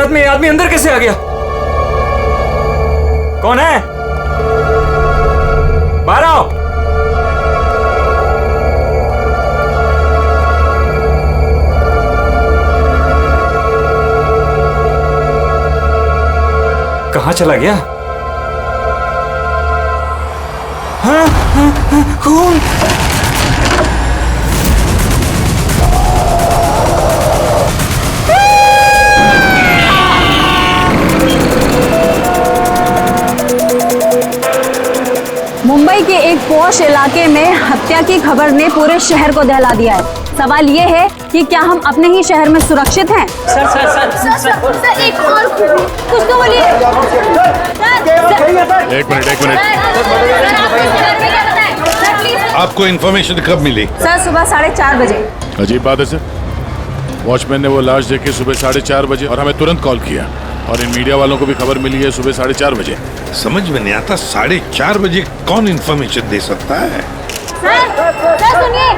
हालत में ये आदमी अंदर कैसे आ गया? कौन है? बाहर आओ। कहाँ चला गया? हाँ, हाँ, हाँ, खून। मुंबई के एक पॉश इलाके में हत्या की खबर ने पूरे शहर को दहला दिया है। सवाल ये है कि क्या हम अपने ही शहर में सुरक्षित हैं? सर एक और कुछ तो बोलिए। एक मिनट। आपको इन्फॉर्मेशन कब मिली? सर सुबह 4:30 बजे। अजीब बात है सर, वॉचमैन ने वो लाश देखी सुबह 4:30 बजे और हमें तुरंत कॉल किया, और इन मीडिया वालों को भी खबर मिली है सुबह 4:30 बजे। समझ में नहीं आता 4:30 बजे कौन इन्फॉर्मेशन दे सकता है? सर सुनिए।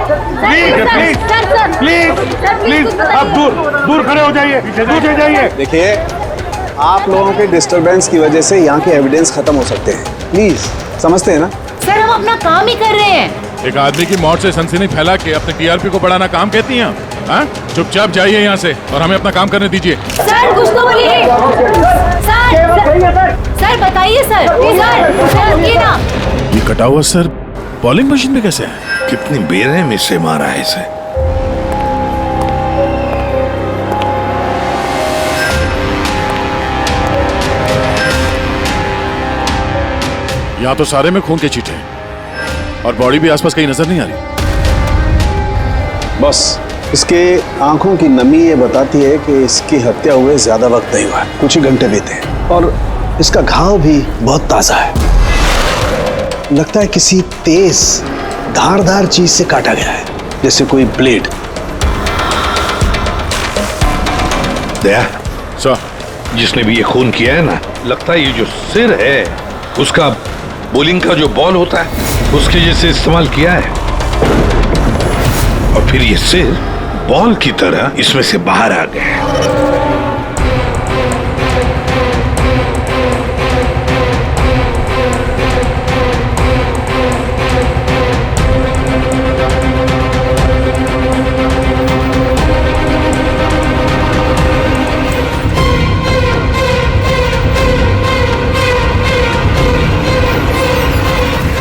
प्लीज आप दूर खड़े हो जाइए, दूर जाइए। देखिए, आप लोगों के डिस्टरबेंस की वजह से यहाँ के एविडेंस खत्म हो सकते हैं। प्लीज, समझते हैं ना? सर हम अपना काम ही कर रहे हैं। एक आदमी की मौत से सनसनी फैला के अपने टीआरपी को बढ़ाना काम कहती हैं? हाँ, चुपचाप जाइए यहाँ से और हमें अपना काम करने दीजिए। सर कुछ तो बोलिए। सर बताइए सर रुकिए ना। ये कटा हुआ सर बॉलिंग मशीन में कैसे है? कितनी बेरहमी से मारा है इसे। यहाँ तो सारे में खून के छींटे हैं और बॉडी भी आसपास कहीं नजर नहीं आ रही। बस इसके आंखों की नमी ये बताती है कि इसकी हत्या हुए ज्यादा वक्त नहीं हुआ है, कुछ ही घंटे बीते हैं, और इसका घाव भी बहुत ताजा है। लगता है किसी तेज धारदार चीज से काटा गया है, जैसे कोई ब्लेड। दया सर, जिसने भी ये खून किया है ना, लगता है ये जो सिर है उसका बॉलिंग का जो बॉल होता है उसके जैसे इस्तेमाल किया है, और फिर ये सिर बॉल की तरह इसमें से बाहर आ गया है।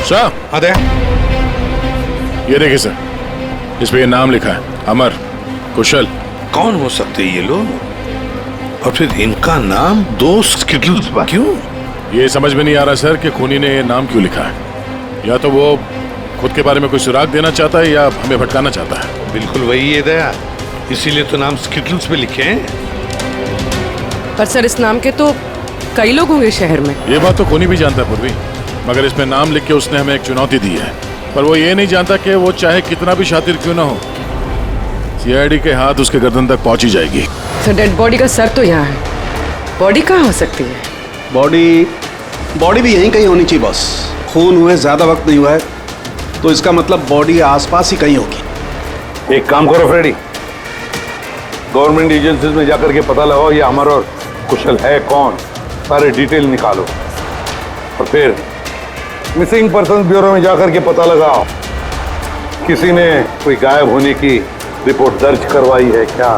सर, हाँ दया, ये देखिए सर, इस पे ये नाम लिखा है, अमर कुशल। कौन हो सकते ये लोग? और फिर इनका नाम दोस्त स्किटल्स पर क्यों? ये समझ में नहीं आ रहा सर कि खूनी ने ये नाम क्यों लिखा है। या तो वो खुद के बारे में कोई सुराग देना चाहता है या हमें भटकाना चाहता है। बिल्कुल वही है दया, इसीलिए तो नाम स्किटल्स पे लिखे हैं। पर सर इस नाम के तो कई लोग होंगे शहर में। ये बात तो खूनी भी जानता है पूर्वी, मगर इसमें नाम लिख के उसने हमें एक चुनौती दी है। पर वो ये नहीं जानता कि वो चाहे कितना भी शातिर क्यों ना हो, सीआईडी के हाथ उसके गर्दन तक पहुंच ही जाएगी। सर डेड बॉडी का सर तो यहाँ है, बॉडी कहाँ हो सकती है? बॉडी भी यहीं कहीं होनी चाहिए बॉस। खून हुए ज्यादा वक्त नहीं हुआ है, तो इसका मतलब बॉडी आसपास ही कहीं होगी। एक काम करो फ्रेडी, गवर्नमेंट एजेंसीज में जाकर के पता लगाओ ये अमर और कुशल है कौन, सारे डिटेल निकालो, और फिर मिसिंग पर्सन ब्यूरो में जाकर के पता लगाओ किसी ने कोई गायब होने की रिपोर्ट दर्ज करवाई है क्या।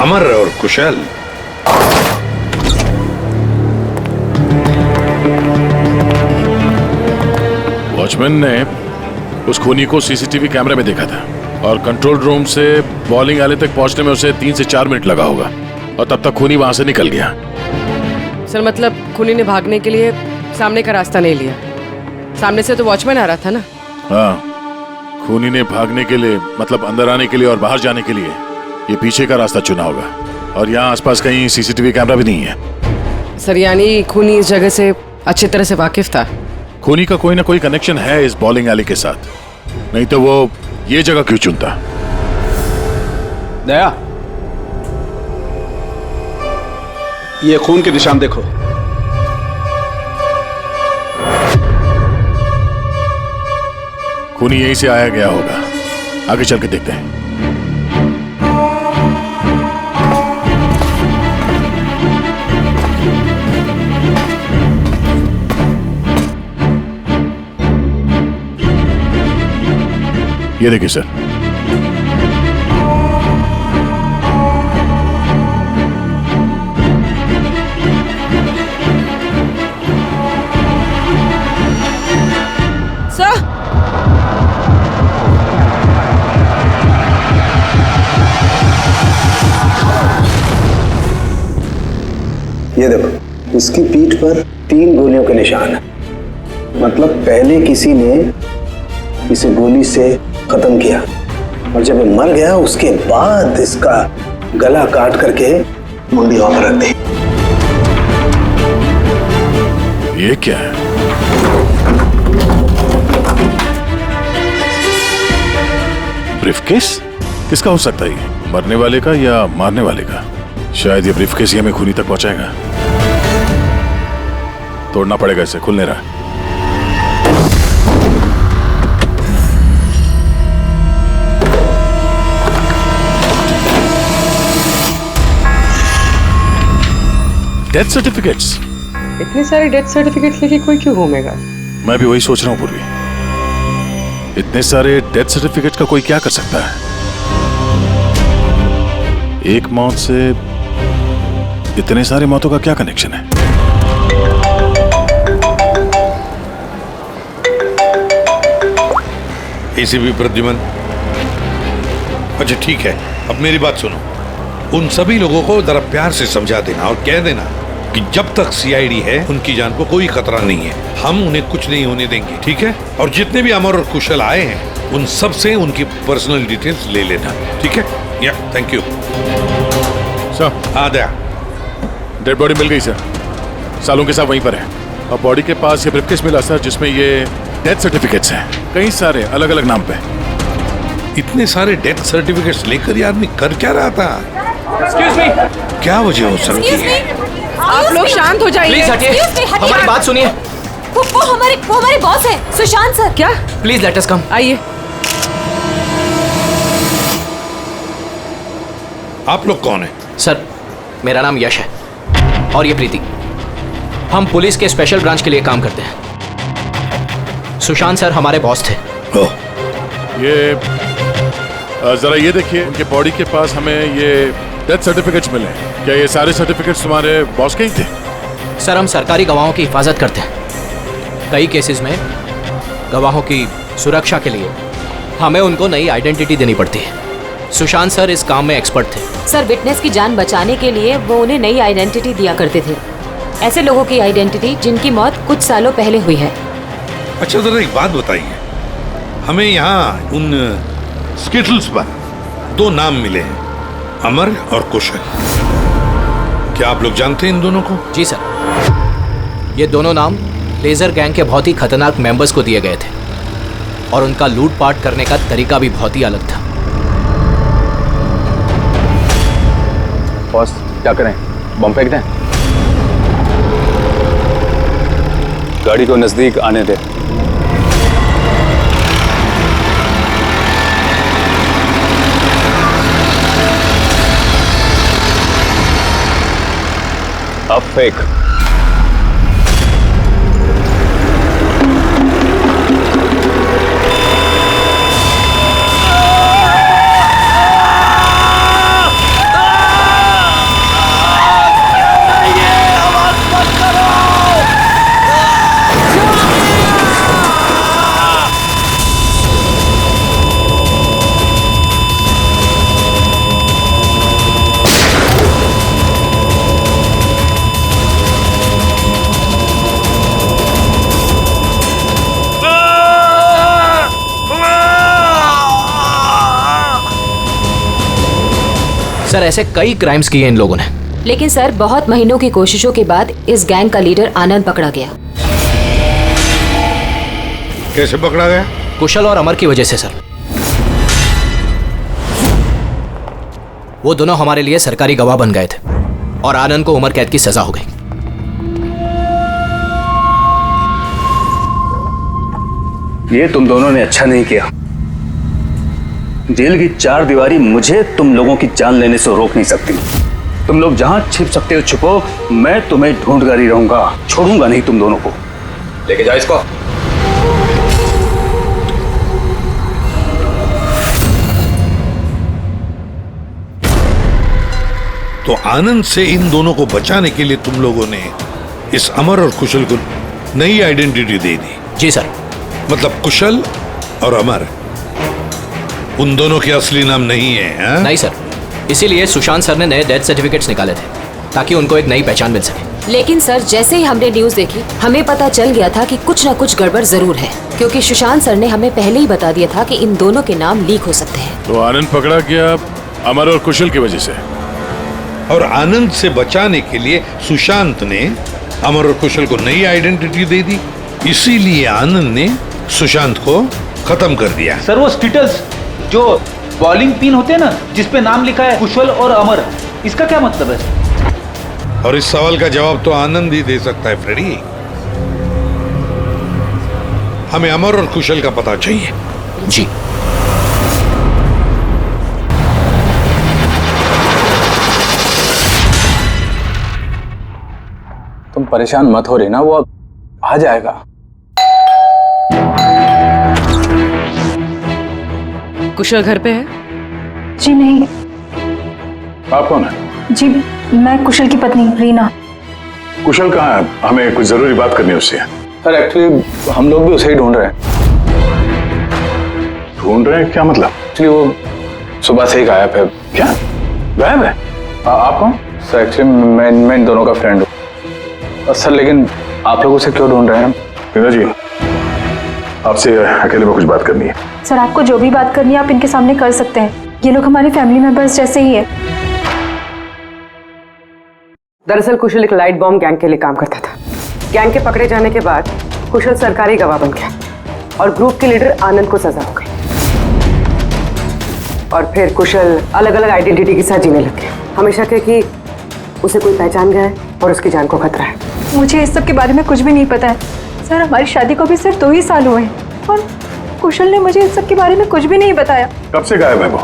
अमर और कुशल, वॉचमैन ने उस खूनी को सीसीटीवी कैमरे में देखा था, और कंट्रोल रूम से बॉलिंग आले तक पहुंचने में उसे 3 से 4 मिनट लगा होगा, और तब तक खूनी वहां से निकल गया। सर मतलब खूनी ने भागने के लिए सामने का रास्ता नहीं लिया, सामने से तो वॉचमैन आ रहा था ना। हाँ, खूनी ने भागने के लिए मतलब अंदर आने के लिए और बाहर जाने के लिए ये पीछे का रास्ता चुना होगा, और यहाँ आसपास कहीं सीसीटीवी कैमरा भी नहीं है। सर यानी खूनी इस जगह से अच्छी तरह से वाकिफ था। खूनी का कोई ना कोई कनेक्शन है इस बॉलिंग एली के साथ, नहीं तो वो ये जगह क्यों चुनता। दया, ये खून के निशान देखो। खूनी यहीं से आया गया होगा, आगे चल के देखते हैं। ये देखिए सर। सर ये देखो, इसकी पीठ पर 3 गोलियों के निशान है। मतलब पहले किसी ने इसे गोली से खत्म किया और जब ये मर गया उसके बाद इसका गला काट करके मुंडी वहां पर रख दी। ये क्या है? ब्रीफकेस? किसका हो सकता है ये? मरने वाले का या मारने वाले का? शायद ये ब्रीफकेस ही हमें खूनी तक पहुंचाएगा। तोड़ना पड़ेगा इसे, खुल नहीं रहा। Death certificates. इतने सारे डेथ सर्टिफिकेट लेके कोई क्यों घूमेगा? मैं भी वही सोच रहा हूं पूर्वी। इतने सारे डेथ सर्टिफिकेट का कोई क्या कर सकता है? एक मौत से इतने सारे मौतों का क्या कनेक्शन है? एसीपी प्रद्युमन, अच्छा ठीक है, अब मेरी बात सुनो। उन सभी लोगों को जरा प्यार से समझा देना और कह देना कि जब तक सीआईडी है उनकी जान को कोई खतरा नहीं है, हम उन्हें कुछ नहीं होने देंगे, ठीक है? और जितने भी अमर और कुशल आए हैं उन सब से उनकी पर्सनल डिटेल्स ले लेना, ठीक है? या थैंक यू सर। हाँ दया, डेड बॉडी मिल गई सर, सालों के साथ वहीं पर है। और बॉडी के पास ये ब्रीफकेस मिला सर, जिसमें ये डेथ सर्टिफिकेट्स हैं, कई सारे अलग अलग नाम पे। इतने सारे डेथ सर्टिफिकेट्स लेकर ये आदमी कर क्या रहा था? एक्सक्यूज मी, क्या वजह हो सकती है? आप लोग शांत हो जाइए। प्लीज हटिए, हमारी बात सुनिए। वो हमारे बॉस है, सुशांत सर। क्या? प्लीज लेट अस कम। आइए। आप लोग कौन है? सर, मेरा नाम यश है और ये प्रीति। हम पुलिस के स्पेशल ब्रांच के लिए काम करते हैं। सुशांत सर हमारे बॉस थे। ओह, ये जरा ये देखिए, उनके बॉडी के पास हमें ये डेथ सर्टिफिकेट्स मिले हैं। क्या ये सारे सर्टिफिकेट्स तुम्हारे बॉस के ही थे? सर, हम सरकारी गवाहों की हिफाजत करते हैं। कई केसेस में गवाहों की सुरक्षा के लिए हमें उनको नई आइडेंटिटी देनी पड़ती है। सुशांत सर इस काम में एक्सपर्ट थे। सर, विटनेस की जान बचाने के लिए वो उन्हें नई आइडेंटिटी दिया करते थे। ऐसे लोगों की आइडेंटिटी जिनकी मौत कुछ सालों पहले हुई है। अच्छा जरा एक बात बताइए, हमें यहाँ उन स्किटल्स पर 2 नाम मिले हैं, अमर और कुशल। क्या आप लोग जानते हैं इन दोनों को? जी सर, ये दोनों नाम लेजर गैंग के बहुत ही खतरनाक मेंबर्स को दिए गए थे और उनका लूटपाट करने का तरीका भी बहुत ही अलग था। बॉस, क्या करें? बम फेंक दें? गाड़ी को नजदीक आने दे। अब फेंक। सर, ऐसे कई क्राइम्स किए इन लोगों ने। लेकिन सर, बहुत महीनों की कोशिशों के बाद इस गैंग का लीडर आनंद पकड़ा गया। कैसे पकड़ा गया? कुशल और अमर की वजह से सर। वो दोनों हमारे लिए सरकारी गवाह बन गए थे और आनंद को उम्र कैद की सजा हो गई। ये तुम दोनों ने अच्छा नहीं किया। जेल की 4 दीवारी मुझे तुम लोगों की जान लेने से रोक नहीं सकती। तुम लोग जहां छिप सकते हो छुपो, मैं तुम्हें ढूंढकर ही रहूंगा, छोड़ूंगा नहीं तुम दोनों को। लेके जाओ इसको। तो आनंद से इन दोनों को बचाने के लिए तुम लोगों ने इस अमर और कुशल को नई आइडेंटिटी दे दी। जी सर। मतलब कुशल और अमर उन दोनों के असली नाम नहीं है, हाँ? नहीं सर, इसीलिए सुशांत सर ने नए डेथ सर्टिफिकेट्स निकाले थे ताकि उनको एक नई पहचान मिल सके। लेकिन सर, जैसे ही हमने न्यूज देखी हमें पता चल गया था कि कुछ न कुछ गड़बड़ जरूर है, क्योंकि सुशांत सर ने हमें पहले ही बता दिया था कि इन दोनों के नाम लीक हो सकते हैं। तो आनंद पकड़ा गया अमर और कुशल की वजह से, और आनंद से बचाने के लिए सुशांत ने अमर और कुशल को नई आइडेंटिटी दे दी। इसीलिए आनंद ने सुशांत को खत्म कर दिया। सर वो स्टिटल्स जो बॉलिंग पिन होते हैं ना, जिसपे नाम लिखा है कुशल और अमर, इसका क्या मतलब है? और इस सवाल का जवाब तो आनंद ही दे सकता है फ्रेडी। हमें अमर और कुशल का पता चाहिए। जी। तुम परेशान मत हो रही ना, वो अब आ जाएगा। कुशल घर पे है? जी नहीं। आप कौन है? जी मैं कुशल की पत्नी रीना। कुशल कहाँ है? हमें कुछ जरूरी बात करनी है उससे। सर एक्चुअली हम लोग भी उसे ही ढूंढ रहे हैं। ढूंढ रहे हैं क्या मतलब? एक्चुअली वो सुबह से ही गायब है। क्या गायब है? आप कौन? सर एक्चुअली मैं इन दोनों का फ्रेंड हूँ। सर लेकिन आप लोग उसे क्यों ढूंढ रहे हैं? रीना जी, आपसे अकेले में कुछ बात करनी है। सर आपको जो भी बात करनी है आप इनके सामने कर सकते हैं, ये लोग हमारे फैमिली मेंबर्स जैसे ही है। दरअसल कुशल एक लाइट बॉम्ब गैंग के लिए काम करता था। गैंग के पकड़े जाने के बाद कुशल सरकारी गवाह बन गया और ग्रुप के लीडर आनंद को सजा हो गई। और फिर कुशल अलग अलग आइडेंटिटी के साथ जीने लग गया। हमेशा कहे कि उसे कोई पहचान गया है और उसकी जान को खतरा है। मुझे इस सब के बारे में कुछ भी नहीं पता है सर। हमारी शादी को भी सिर्फ 2 ही साल हुए हैं और कुशल ने मुझे इस सब के बारे में कुछ भी नहीं बताया। कब से गायब है वो?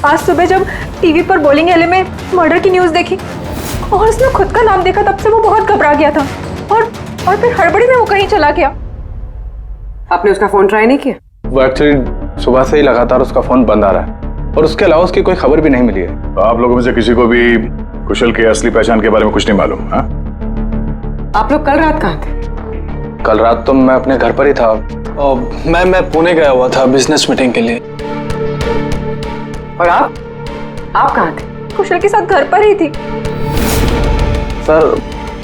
आज सुबह जब टीवी पर बॉलिंग एले में मर्डर की न्यूज देखी और उसने खुद का नाम देखा, तब से वो बहुत घबरा गया था और फिर हड़बड़ी में वो कहीं चला गया। आपने उसका फोन ट्राई नहीं किया? वो एक्चुअली सुबह से ही लगातार उसका फोन बंद आ रहा है और उसके अलावा उसकी कोई खबर भी नहीं मिली है। तो आप लोगों में से किसी को भी कुशल के असली पहचान के बारे में कुछ नहीं मालूम? हाँ, आप लोग कल रात कहाँ थे? कल रात तो मैं अपने घर पर ही था और मैं पुणे गया हुआ था बिजनेस मीटिंग के लिए। और आप कहाँ थे? कुशल के साथ घर पर ही थी। सर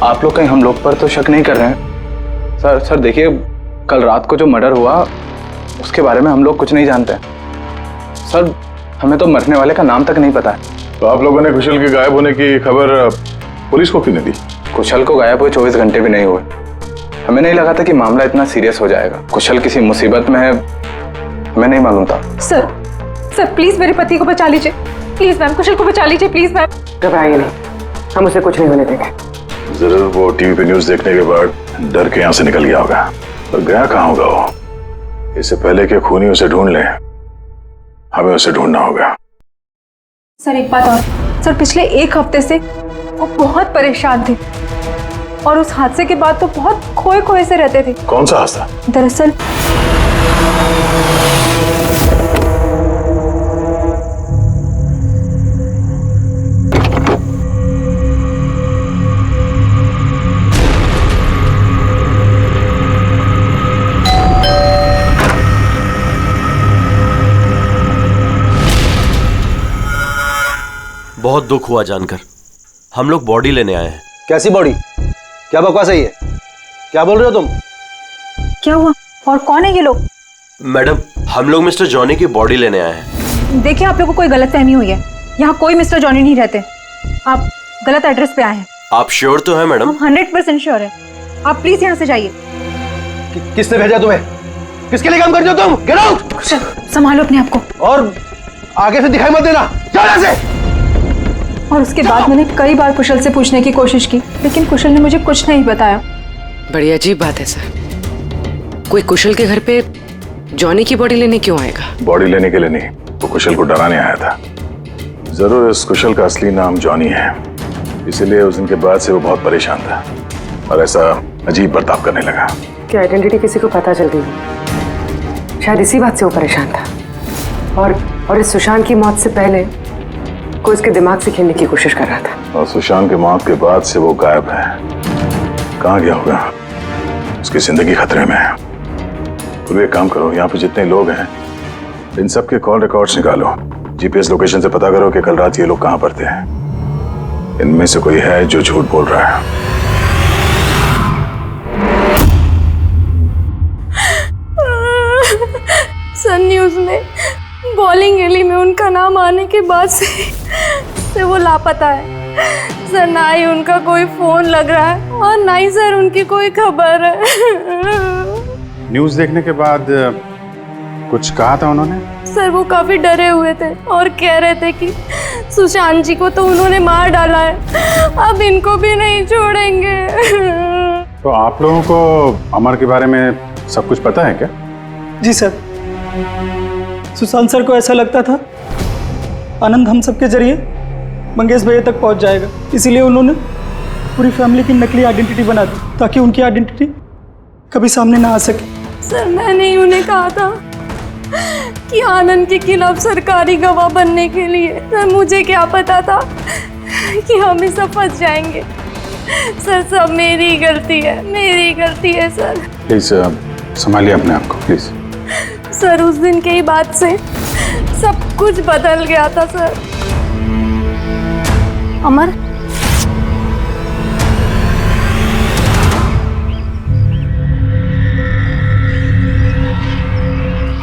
आप लोग कहीं हम लोग पर तो शक नहीं कर रहे हैं? सर देखिए, कल रात को जो मर्डर हुआ उसके बारे में हम लोग कुछ नहीं जानते। सर हमें तो मरने वाले का नाम तक नहीं पता है। तो आप लोगों ने कुशल के गायब होने की खबर पुलिस को क्यों नहीं दी? कुशल को गायब हुए 24 घंटे भी नहीं हुए। हमें नहीं लगा था कि मामला इतना सीरियस हो जाएगा। कुशल किसी मुसीबत में है, हमें नहीं मालूम था। सर प्लीज मेरे पति को बचा लीजिए। प्लीज मैम, कुशल को बचा लीजिए प्लीज मैम। घबराइए नहीं, हम उसे कुछ नहीं होने देंगे। जरूर वो टीवी पे न्यूज देखने के बाद डर के यहाँ से निकल गया होगा। पर गया कहाँ होगा वो? इससे पहले कि खूनी उसे ढूंढ ले, हमें उसे ढूंढना होगा। सर एक बात और, सर पिछले 1 हफ्ते से वो बहुत परेशान थे और उस हादसे के बाद तो बहुत खोए से रहते थे। कौन सा हादसा? दरअसल बहुत दुख हुआ जानकर। हम लोग बॉडी लेने आए हैं। कैसी बॉडी? क्या बकवास है ये? क्या बोल रहे हो तुम? क्या हुआ और कौन है ये लोग? मैडम, हम लोग मिस्टर जॉनी की बॉडी लेने आए हैं। देखिए आप लोगों को कोई गलतफहमी हुई है। यहाँ कोई मिस्टर जॉनी नहीं रहते। आप गलत एड्रेस पे आए हैं। आप श्योर तो हैं मैडम? हम 100% श्योर है। आप प्लीज यहाँ से जाइए। किसने भेजा तुम्हें? किसके लिए काम करते हो तुम? Get out! संभालो अपने आप को और आगे से दिखाई मत देना। जाओ यहाँ से। और उसके बाद मैंने कई बार कुशल से पूछने की कोशिश की, लेकिन कुशल ने मुझे कुछ नहीं बताया। बड़ी अजीब बात है सर। कोई कुशल के घर पे जॉनी की बॉडी लेने क्यों आएगा? बॉडी लेने के लिए नहीं, वो कुशल को डराने आया था। जरूर इस कुशल का असली नाम जॉनी है, इसीलिए उस दिन के बाद से वो बहुत परेशान था और ऐसा अजीब बर्ताव करने लगा। कि आइडेंटिटी किसी को पता चल गई, शायद इसी बात से वो परेशान था। और इस सुशांत की मौत से पहले को इसके दिमाग से खेलने की कोशिश कर रहा था। और सुशांत के मौत के बाद से वो गायब है। कहाँ गया होगा? उसकी जिंदगी खतरे में है। तो एक काम करो, यहाँ पे जितने लोग हैं इन सब के कॉल रिकॉर्ड्स निकालो, जीपीएस लोकेशन से पता करो कि कल रात ये लोग कहाँ पर थे। इनमें से कोई है जो झूठ बोल रहा है। सन न्यूज़ में बॉलिंग एली में उनका नाम आने के बाद से वो लापता है सर। ना ही उनका कोई फोन लग रहा है और ना ही सर उनकी कोई खबर है। न्यूज़ देखने के बाद कुछ कहा था उन्होंने? सर वो काफी डरे हुए थे और कह रहे थे कि सुशांत जी को तो उन्होंने मार डाला है, अब इनको भी नहीं छोड़ेंगे। तो आप लोगों को अमर के बारे में सब कुछ पता है क्या? जी सर, सुशांत सर को ऐसा लगता था आनंद हम सबके जरिए मंगेश भैया तक पहुंच जाएगा, इसीलिए उन्होंने पूरी फैमिली की नकली आइडेंटिटी बना दी ताकि उनकी आइडेंटिटी कभी सामने ना आ सके। सर मैंने ही उन्हें कहा था कि आनंद के खिलाफ सरकारी गवाह बनने के लिए। सर मुझे क्या पता था कि हम इस सब फंस जाएंगे। सर सब मेरी गलती है, मेरी गलती है सर। प्लीज संभालिए अपने आप को प्लीज। सर उस दिन के ही बाद से सब कुछ बदल गया था sir. Amar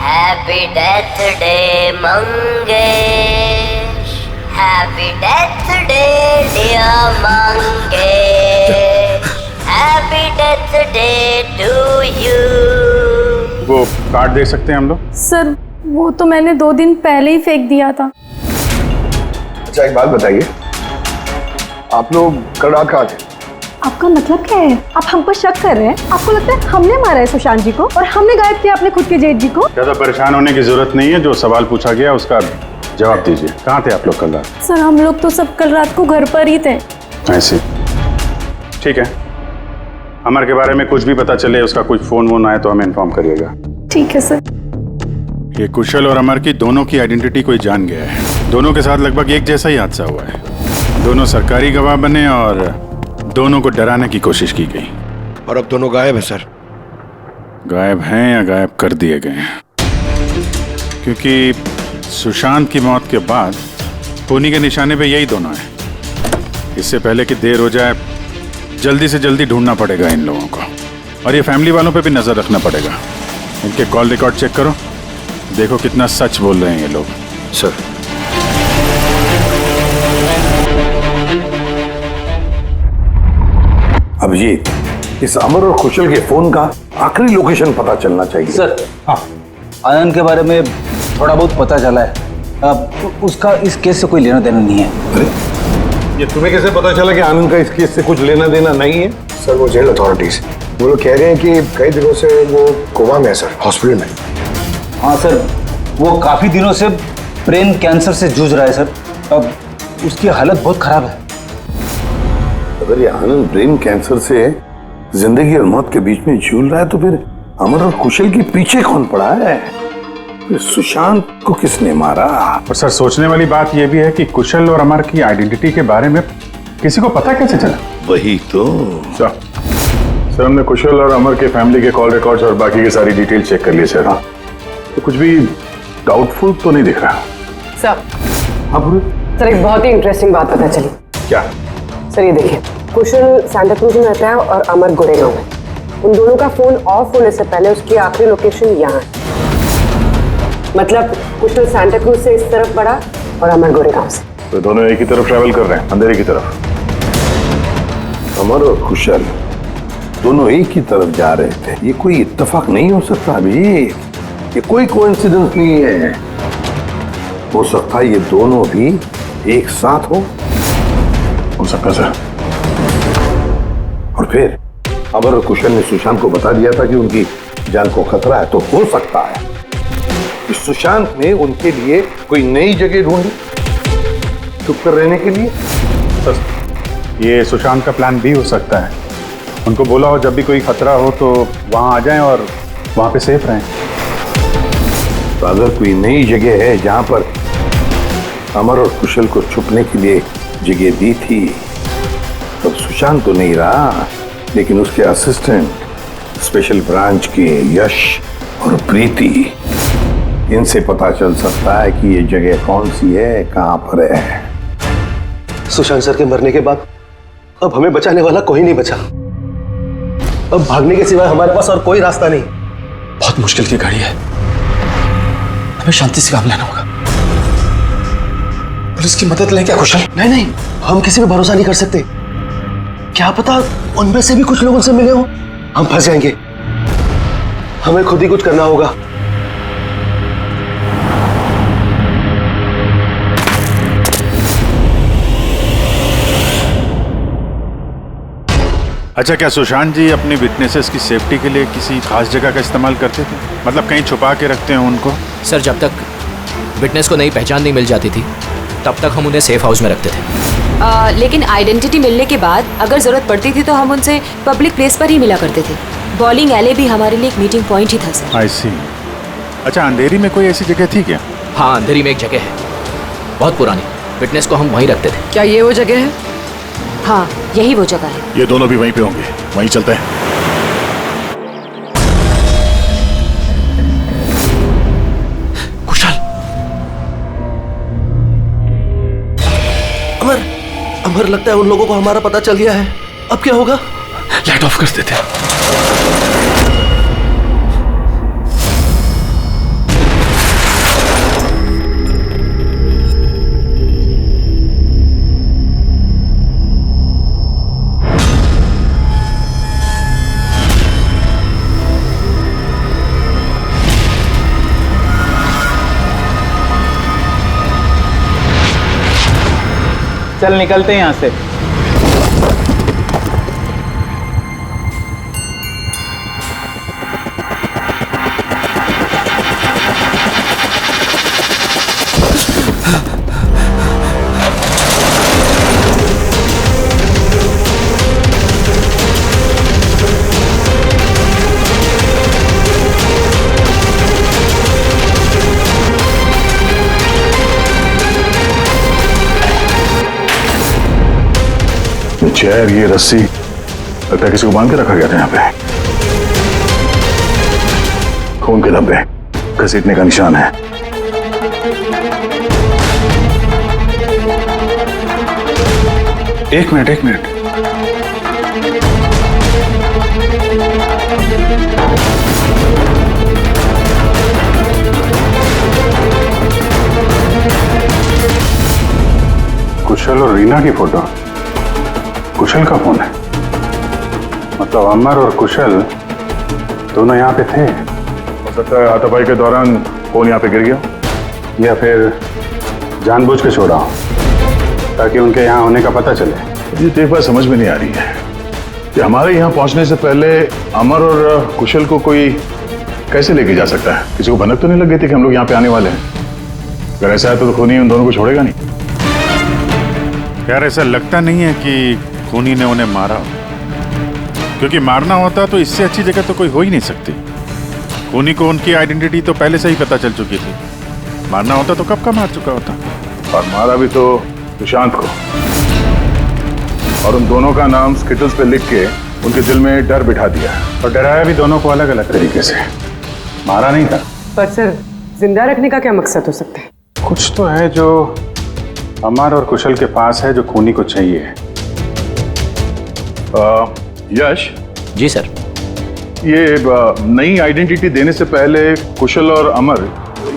happy death day Mangesh, happy death day dear Mangesh, happy death day to you. वो कार्ड देख सकते हैं हम लोग? सर वो तो मैंने 2 दिन पहले ही फेंक दिया था। अच्छा एक बात बताइए, आप लोग कल रात कहाँ थे? आपका मतलब क्या है? आप हम पर शक कर रहे हैं? आपको लगता है हमने मारा है सुशांत जी को और हमने गायब किया अपने खुद के जेठ जी को? ज्यादा परेशान होने की जरूरत नहीं है, जो सवाल पूछा गया उसका जवाब दीजिए। कहाँ थे आप लोग कल रात? सर हम लोग तो सब कल रात को घर पर ही थे। ऐसे ठीक है, अमर के बारे में कुछ भी पता चले, उसका कुछ फोन वोन आए तो हमें इन्फॉर्म करिएगा। ठीक है सर। ये कुशल और अमर की दोनों की आइडेंटिटी कोई जान गया है। दोनों के साथ लगभग एक जैसा ही हादसा हुआ है। दोनों सरकारी गवाह बने और दोनों को डराने की कोशिश की गई। और अब दोनों गायब है सर। गायब हैं या गायब कर दिए गए हैं? क्योंकि सुशांत की मौत के बाद खूनी के निशाने पे यही दोनों हैं। इससे पहले कि देर हो जाए जल्दी से जल्दी ढूंढना पड़ेगा इन लोगों को, और ये फैमिली वालों पे भी नजर रखना पड़ेगा। इनके कॉल रिकॉर्ड चेक करो, देखो कितना सच बोल रहे हैं ये लोग। सर अभिजीत, इस अमर और कुशल के फोन का आखिरी लोकेशन पता चलना चाहिए। सर हाँ, आनंद के बारे में थोड़ा बहुत पता चला है। अब उसका इस केस से कोई लेना देना नहीं है। अरे ये तुम्हें कैसे पता चला कि आनंद का इस केस से कुछ लेना देना नहीं है? सर वो जेल अथॉरिटीज वो लोग कह रहे हैं कि कई दिनों से वो कोमा में है सर, हॉस्पिटल में। हाँ सर, वो काफी दिनों से ब्रेन कैंसर से जूझ रहा है सर। अब उसकी हालत बहुत खराब है। अगर ये आनंद ब्रेन कैंसर से जिंदगी और मौत के बीच में झूल रहा है तो फिर अमर और कुशल के पीछे कौन पड़ा है? फिर सुशांत को किसने मारा? और सर सोचने वाली बात यह भी है कि कुशल और अमर की आइडेंटिटी के बारे में किसी को पता कैसे चला? वही तो। सर हमने कुशल और अमर के फैमिली के कॉल रिकॉर्ड्स और बाकी की सारी डिटेल चेक कर ली सर। हाँ, तो कुछ भी डाउटफुल तो नहीं दिख रहा। सर हाँ सर एक बहुत ही इंटरेस्टिंग बात पता चली। क्या? सर ये देखिए, कुशल सांता क्रूज में रहता है और अमर गोरेगांव में। उन दोनों का फोन ऑफ होने से पहले उसकी आखिरी लोकेशन यहाँ है। मतलब कुशल सांता क्रूज से इस तरफ बढ़ा और अमर गोरेगांव से। तो दोनों एक ही तरफ ट्रैवल कर रहे हैं, अंधेरे की तरफ। अमर और कुशल दोनों एक ही तरफ जा रहे थे। ये कोई इत्तेफाक नहीं हो सकता अभी, ये कोई कोइंसिडेंस नहीं है। हो सकता है ये दोनों भी एक साथ हो सकता सर। और फिर अमर और कुशल ने सुशांत को बता दिया था कि उनकी जान को खतरा है, तो हो सकता है कि सुशांत ने उनके लिए कोई नई जगह ढूंढी चुप कर रहने के लिए। सर ये सुशांत का प्लान भी हो सकता है। उनको बोला हो जब भी कोई खतरा हो तो वहां आ जाएं और वहां पे सेफ रहें। तो अगर कोई नई जगह है जहां पर अमर और कुशल को छुपने के लिए जगह दी थी, तब सुशांत तो नहीं रहा, लेकिन उसके असिस्टेंट स्पेशल ब्रांच के यश और प्रीति, इनसे पता चल सकता है कि ये जगह कौन सी है, कहां पर है। सुशांत सर के मरने के बाद अब हमें बचाने वाला कोई नहीं बचा। अब भागने के सिवाय हमारे पास और कोई रास्ता नहीं। बहुत मुश्किल की घड़ी है, हमें शांति से काम लेना होगा। पुलिस की मदद लें क्या कुशल? नहीं नहीं, हम किसी पे भरोसा नहीं कर सकते। क्या पता उनमें से भी कुछ लोग उनसे मिले हो, हम फंस जाएंगे। हमें खुद ही कुछ करना होगा। अच्छा, क्या सुशांत जी अपनी विटनेसेस की सेफ्टी के लिए किसी खास जगह का इस्तेमाल करते थे? मतलब कहीं छुपा के रखते हैं उनको? सर, जब तक विटनेस को नई पहचान नहीं मिल जाती थी तब तक हम उन्हें सेफ हाउस में रखते थे। लेकिन आइडेंटिटी मिलने के बाद अगर जरूरत पड़ती थी तो हम उनसे पब्लिक प्लेस पर ही मिला करते थे। बॉलिंग एले भी हमारे लिए एक मीटिंग पॉइंट ही था सर। आई सी। अच्छा, अंधेरी में कोई ऐसी जगह थी क्या? हाँ, अंधेरी में एक जगह है, बहुत पुरानी। विटनेस को हम वहीं रखते थे। क्या ये वो जगह है? हाँ, यही वो जगह है। ये दोनों भी वहीं पे होंगे, वहीं चलते हैं। कुशल, अमर, अमर, लगता है उन लोगों को हमारा पता चल गया है। अब क्या होगा? लाइट ऑफ कर देते हैं। चल निकलते हैं यहाँ से। चेयर, ये रस्सी, लगता है किसी को बांध के रखा गया था यहाँ पे। खून के धब्बे, घसीटने का निशान है। एक मिनट। कुशल और रीना की फोटो। कुशल का फोन है, मतलब अमर और कुशल दोनों यहाँ पे थे। हो सकता है हाथापाई के दौरान फोन यहाँ पे गिर गया, या फिर जानबूझ के छोड़ा हो ताकि उनके यहाँ होने का पता चले। ये तो एक बात समझ में नहीं आ रही है कि हमारे यहाँ पहुँचने से पहले अमर और कुशल को कोई कैसे लेके जा सकता है? किसी को भनक तो नहीं लग गई थी कि हम लोग यहाँ पे आने वाले हैं? अगर ऐसा है तो खूनी उन दोनों को छोड़ेगा नहीं। यार, ऐसा लगता नहीं है कि खूनी ने उन्हें मारा, क्योंकि मारना होता तो इससे अच्छी जगह तो कोई हो ही नहीं सकती। खूनी को उनकी आइडेंटिटी तो पहले से ही पता चल चुकी थी। मारना होता तो कब का मार चुका होता। और मारा भी तो सुशांत को, और उन दोनों का नाम स्किटल्स पे लिख के उनके दिल में डर बिठा दिया, और डराया भी दोनों को अलग अलग तरीके से। मारा नहीं था। पर सर, जिंदा रखने का क्या मकसद हो सकता है? कुछ तो है जो अमर और कुशल के पास है जो खूनी को चाहिए। यश जी सर। ये नई आइडेंटिटी देने से पहले कुशल और अमर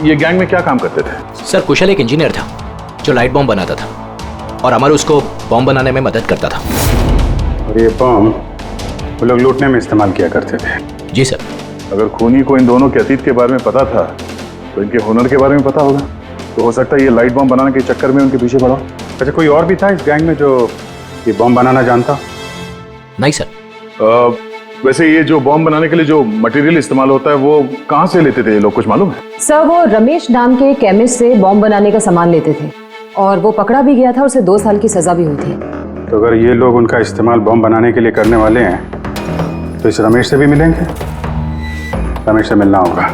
ये गैंग में क्या काम करते थे? सर, कुशल एक इंजीनियर था जो लाइट बॉम्ब बनाता था, और अमर उसको बॉम्ब बनाने में मदद करता था। और ये बॉम्ब वो लोग लूटने में इस्तेमाल किया करते थे। जी सर। अगर खूनी को इन दोनों के अतीत के बारे में पता था तो इनके हुनर के बारे में पता होगा, तो हो सकता है ये लाइट बॉम्ब बनाने के चक्कर में उनके पीछे पड़ा। अच्छा, कोई और भी था इस गैंग में जो ये बॉम्ब बनाना जानता? नहीं सर। वैसे ये जो बॉम्ब बनाने के लिए जो मटेरियल इस्तेमाल होता है वो कहाँ से लेते थे लोग, कुछ मालूम है? सर, वो रमेश नाम के केमिस्ट से बॉम्ब बनाने का सामान लेते थे, और वो पकड़ा भी गया था, उसे 2 साल की सजा भी हुई थी। तो अगर ये लोग उनका इस्तेमाल बॉम्ब बनाने के लिए करने वाले हैं तो इस रमेश से भी मिलेंगे। रमेश से मिलना होगा।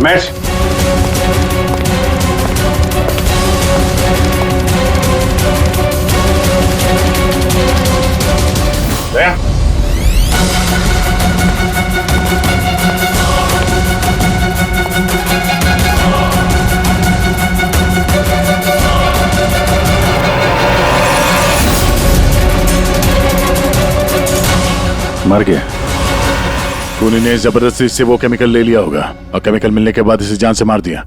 रमेश, दया, मर गया। खूनी ने जबरदस्ती से वो केमिकल ले लिया होगा और केमिकल मिलने के बाद इसे जान से मार दिया।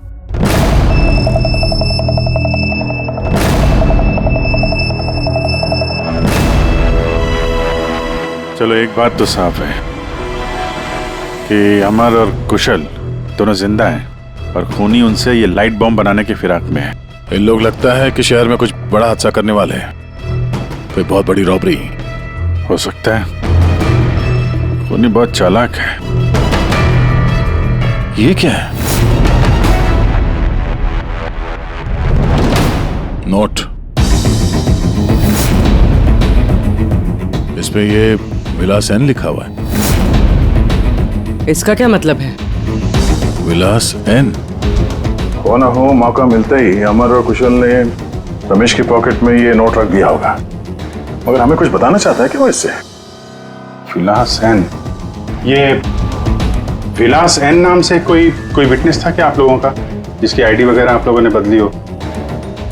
चलो एक बात तो साफ है कि अमर और कुशल दोनों जिंदा हैं और खूनी उनसे ये लाइट बॉम्ब बनाने की फिराक में है। इन लोग लगता है कि शहर में कुछ बड़ा हादसा करने वाले हैं, कोई बहुत बड़ी रॉबरी हो सकता है। खूनी बहुत चालाक है। ये क्या है? नोट, इस पे ये विलास एन लिखा हुआ है। इसका क्या मतलब है? विलास एन हो ना हो, मौका मिलते ही अमर और कुशल ने रमेश की पॉकेट में ये नोट रख दिया होगा, मगर हमें कुछ बताना चाहता है कि वो इससे। विलास एन, ये विलास एन नाम से कोई विटनेस था क्या आप लोगों का, जिसकी आईडी वगैरह आप लोगों ने बदली हो?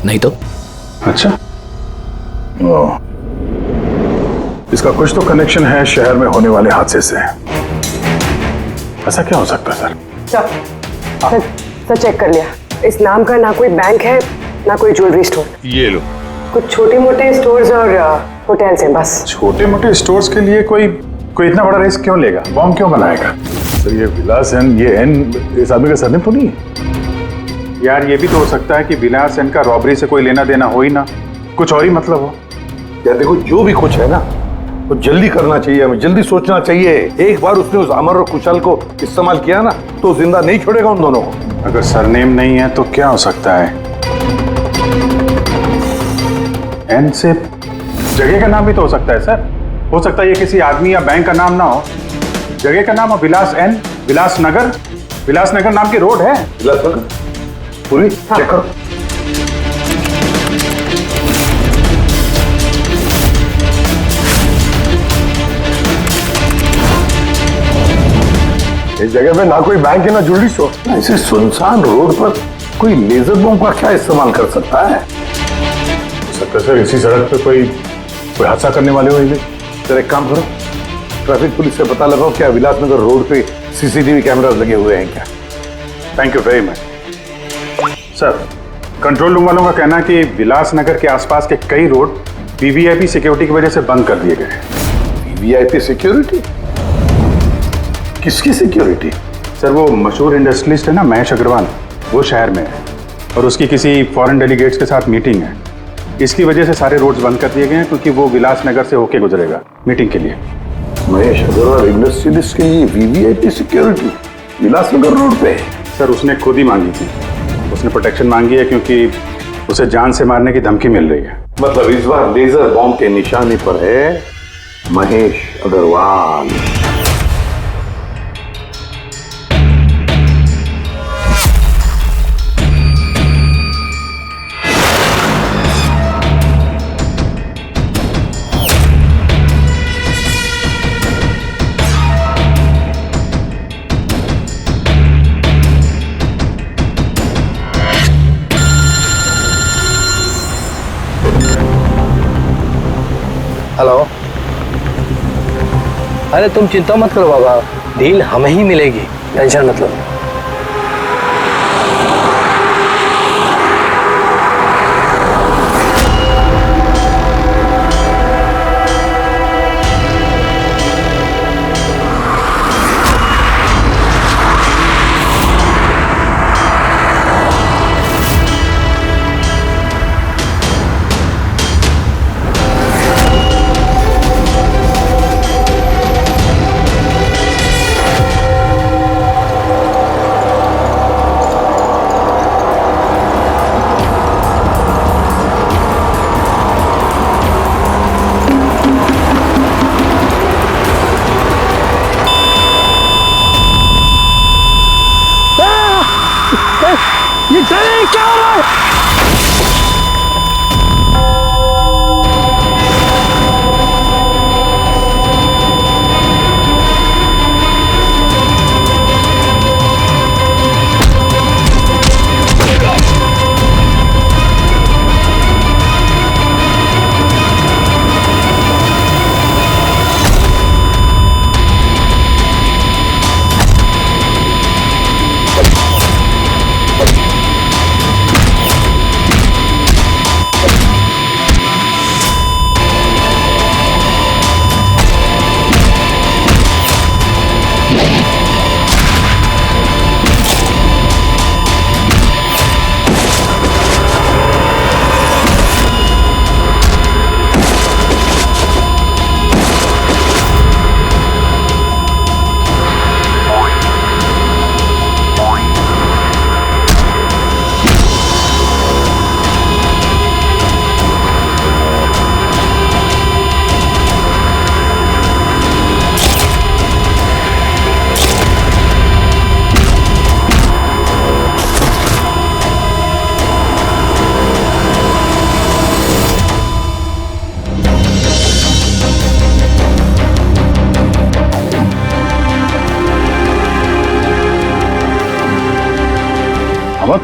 नहीं तो। अच्छा, ओह, इसका कुछ तो कनेक्शन है शहर में होने वाले हादसे से। ऐसा क्या हो सकता है सर? सर चेक कर लिया, इस नाम का ना कोई बैंक है ना कोई ज्वेलरी स्टोर। ये लो, कुछ छोटे मोटे स्टोर्स और होटल्स हैं बस। छोटे मोटे स्टोर्स के लिए कोई इतना बड़ा रिस्क क्यों लेगा, बॉम्ब क्यों बनाएगा? सर ये विलास एन, ये एन इस आदमी का सरनेम तो नहीं है? यार ये भी तो हो सकता है कि विलास एन का रॉबरी से कोई लेना देना हो ही ना, कुछ और ही मतलब हो। यार देखो, जो भी कुछ है ना वो जल्दी करना चाहिए, हमें जल्दी सोचना चाहिए। एक बार उसने उस अमर और कुशल को इस्तेमाल किया ना तो जिंदा नहीं छोड़ेगा उन दोनों को। अगर सरनेम नहीं है तो क्या हो सकता है? एन से जगह का नाम भी तो हो सकता है सर। हो सकता है ये किसी आदमी या बैंक का नाम ना हो, जगह का नाम हो। विलास एन, विलास नगर नाम की रोड है। विलास नगर पूरी चेक करो। इस जगह पे ना कोई बैंक है ना ज्वेलरी स्टोर। ऐसे सुनसान रोड पर कोई लेजर बम का क्या इस्तेमाल कर सकता है? सकता है सर इसी सड़क पे कोई हादसा करने वाले हो। ये सर एक काम करो, ट्रैफिक पुलिस से पता लगाओ क्या विलासनगर रोड पे सीसीटीवी कैमरास लगे हुए हैं क्या? Thank you very much sir. Control room वालों का कहना है कि विलासनगर के आसपास के कई रोड वीवीआईपी सिक्योरिटी की वजह से बंद कर दिए गए हैं। VVIP security? किसकी सिक्योरिटी? सर वो मशहूर इंडस्ट्रियलिस्ट है ना महेश अग्रवाल, वो शहर में है और उसकी किसी फॉरेन डेलीगेट्स के साथ मीटिंग है। इसकी वजह से सारे रोड्स बंद कर दिए गए हैं क्योंकि वो विलासनगर से होके गुजरेगा मीटिंग के लिए। महेश अग्रवाल इंडस्ट्रियलिस्ट के लिए वीवीआईपी सिक्योरिटी विलासनगर रोड पे? सर उसने खुद ही मांगी थी, उसने प्रोटेक्शन मांगी है क्योंकि उसे जान से मारने की धमकी मिल रही है। मतलब इस बार लेजर बॉम्ब के निशाने पर है महेश अग्रवाल। हेलो। अरे तुम चिंता मत करो बाबा, डील हमें ही मिलेगी, टेंशन मत लो। ये क्या हो रहा है?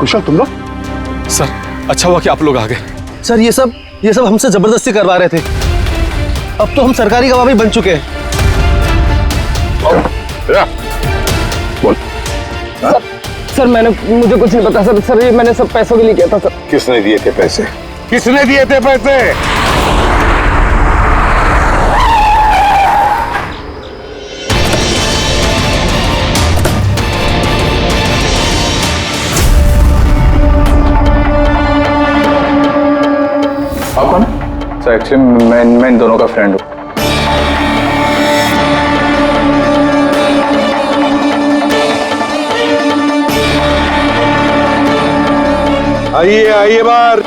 कुशल तुम लोग? सर अच्छा हुआ कि आप लोग आ गए। सर ये सब हमसे जबरदस्ती करवा रहे थे। अब तो हम सरकारी गवाह भी बन चुके हैं। बोल। सर मुझे कुछ नहीं पता सर ये मैंने सब पैसों के लिए किया था सर। किसने दिए थे पैसे? किसने दिए थे पैसे? आप कौन? सर एक्चुअली मैं इन दोनों का फ्रेंड हूँ। आइए बाहर।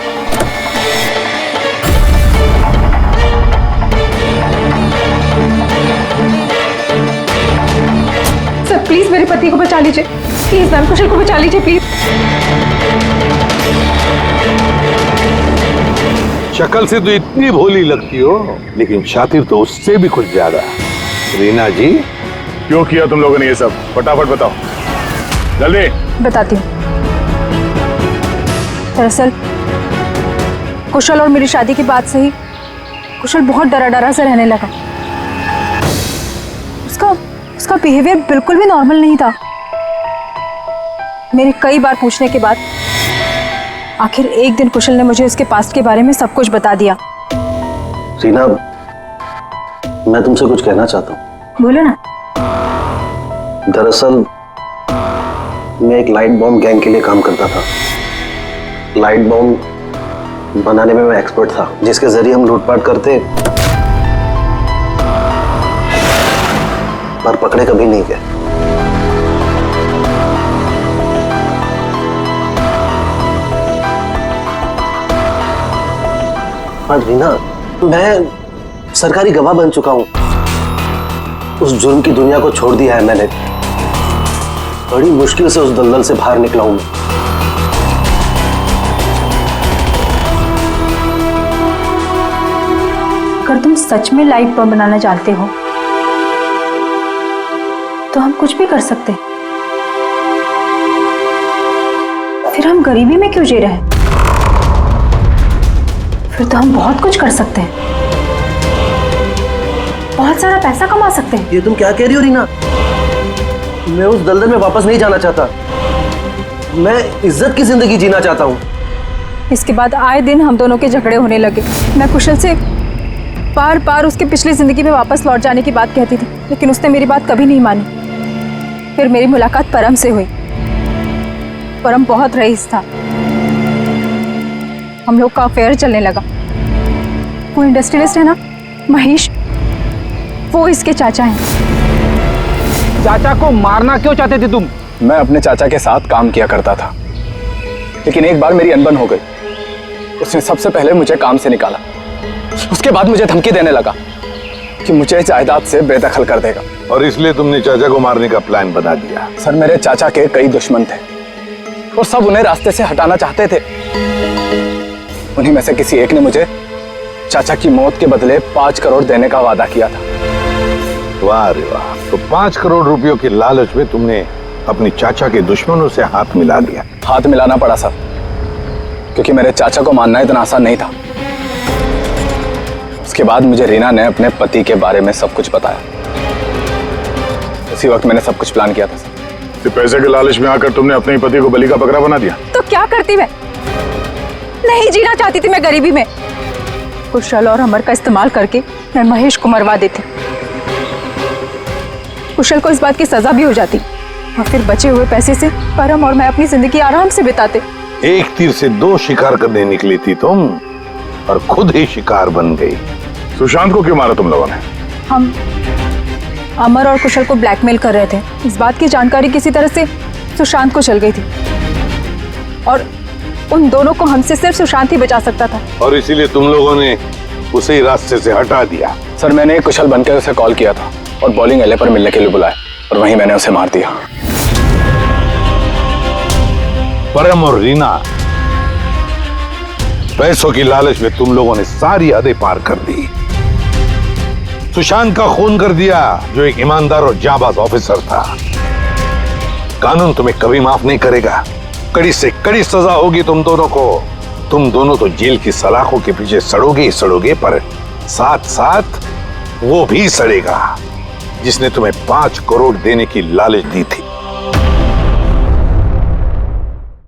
सर प्लीज मेरे पति को बचा लीजिए, प्लीज मैम कुशल को बचा लीजिए प्लीज। शक्ल से तो इतनी भोली लगती हो, लेकिन शातिर तो उससे भी कुछ ज्यादा। रीना जी, क्यों किया तुम लोगों ने ये सब? फटाफट बताओ, जल्दी। बताती हूँ। दरअसल कुशल और मेरी शादी की बात से ही कुशल बहुत डरा सा रहने लगा। उसका बिहेवियर बिल्कुल भी नॉर्मल नहीं था। मेरे कई बार पूछने के बाद आखिर एक दिन कुशल ने मुझे उसके पास्ट के बारे में सब कुछ बता दिया। रीना, मैं तुमसे कुछ कहना चाहता हूँ। बोलो ना। दरअसल मैं एक लाइट बॉम्ब गैंग के लिए काम करता था। लाइट बॉम्ब बनाने में मैं एक्सपर्ट था, जिसके जरिए हम लूटपाट करते, पर पकड़े कभी नहीं गए। पर रीना, मैं सरकारी गवाह बन चुका हूं। उस जुर्म की दुनिया को छोड़ दिया है मैंने। बड़ी मुश्किल से उस दलदल से बाहर निकला हूं मैं। अगर तुम सच में लाइट बम बनाना जानते हो तो हम कुछ भी कर सकते हैं। फिर हम गरीबी में क्यों जी रहे हैं? फिर तो हम बहुत कुछ कर सकते हैं, बहुत सारा पैसा कमा सकते हैं। ये तुम क्या कह रही हो रीना? मैं उस दलदल में वापस नहीं जाना चाहता। मैं इज्जत की जिंदगी जीना चाहता हूँ। इसके बाद आए दिन हम दोनों के झगड़े होने लगे। मैं कुशल से बार बार उसके पिछली जिंदगी में वापस लौट जाने की बात कहती थी, लेकिन उसने मेरी बात कभी नहीं मानी। फिर मेरी मुलाकात परम से हुई। परम बहुत रईस था। हम लोग का अफेयर चलने लगा। वो इंडस्ट्रियलिस्ट है ना, महेश, वो इसके चाचा हैं। चाचा को मारना क्यों चाहते थे तुम? मैं अपने चाचा के साथ काम किया करता था, लेकिन एक बार मेरी अनबन हो गई। उसने सबसे पहले मुझे काम से निकाला। उसके बाद मुझे धमकी देने लगा कि मुझे जायदाद से बेदखल कर देगा। और इसलिए तुमने चाचा को मारने का प्लान बना दिया? सर मेरे चाचा के कई दुश्मन थे, और सब उन्हें रास्ते से हटाना चाहते थे। उन्हीं में से किसी एक ने मुझे चाचा की मौत के बदले 5 करोड़ देने का वादा किया था। वाह रे वाह, तो 5 करोड़ रुपयों की लालच में तुमने अपनी चाचा के दुश्मनों से हाथ मिला लिया। हाथ मिलाना पड़ा सर, क्योंकि मेरे चाचा को मानना इतना आसान नहीं था। उसके बाद मुझे रीना ने अपने पति के बारे में सब कुछ बताया। उसी वक्त मैंने सब कुछ प्लान किया था सर। तो पैसे के लालच में आकर तुमने अपने ही पति को बलि का बकरा बना दिया। तो क्या करती मैं? नहीं जीना चाहती थी मैं गरीबी में। कुशल और अमर का इस्तेमाल करके मैं महेश को मरवा देती। कुशल को इस बात की सजा भी हो जाती और फिर बचे हुए पैसे से परम और मैं अपनी जिंदगी आराम से बिताते। एक तीर से 2 शिकार करने निकली थी तुम और खुद ही शिकार बन गई। सुशांत को क्यों मारा तुम लोगों ने? हम अमर और कुशल को ब्लैकमेल कर रहे थे। इस बात की जानकारी किसी तरह से सुशांत को चल गई थी और उन दोनों को हमसे सिर्फ सुशांत ही बचा सकता था। और इसीलिए तुम लोगों ने उसे ही रास्ते से हटा दिया। सर मैंने कुशल बनकर उसे कॉल किया था और बॉलिंग एले पर मिलने के लिए बुलाया और वहीं मैंने उसे मार दिया। परम और रीना, पैसों की लालच में तुम लोगों ने सारी हदें पार कर दी। सुशांत का खून कर दिया, जो एक ईमानदार और जाबाज ऑफिसर था। कानून तुम्हें कभी माफ नहीं करेगा। कड़ी से कड़ी सजा होगी तुम दोनों को। तुम दोनों तो जेल की सलाखों के पीछे सड़ोगे ही सड़ोगे, पर साथ साथ वो भी सड़ेगा जिसने तुम्हें 5 करोड़ देने की लालच दी थी।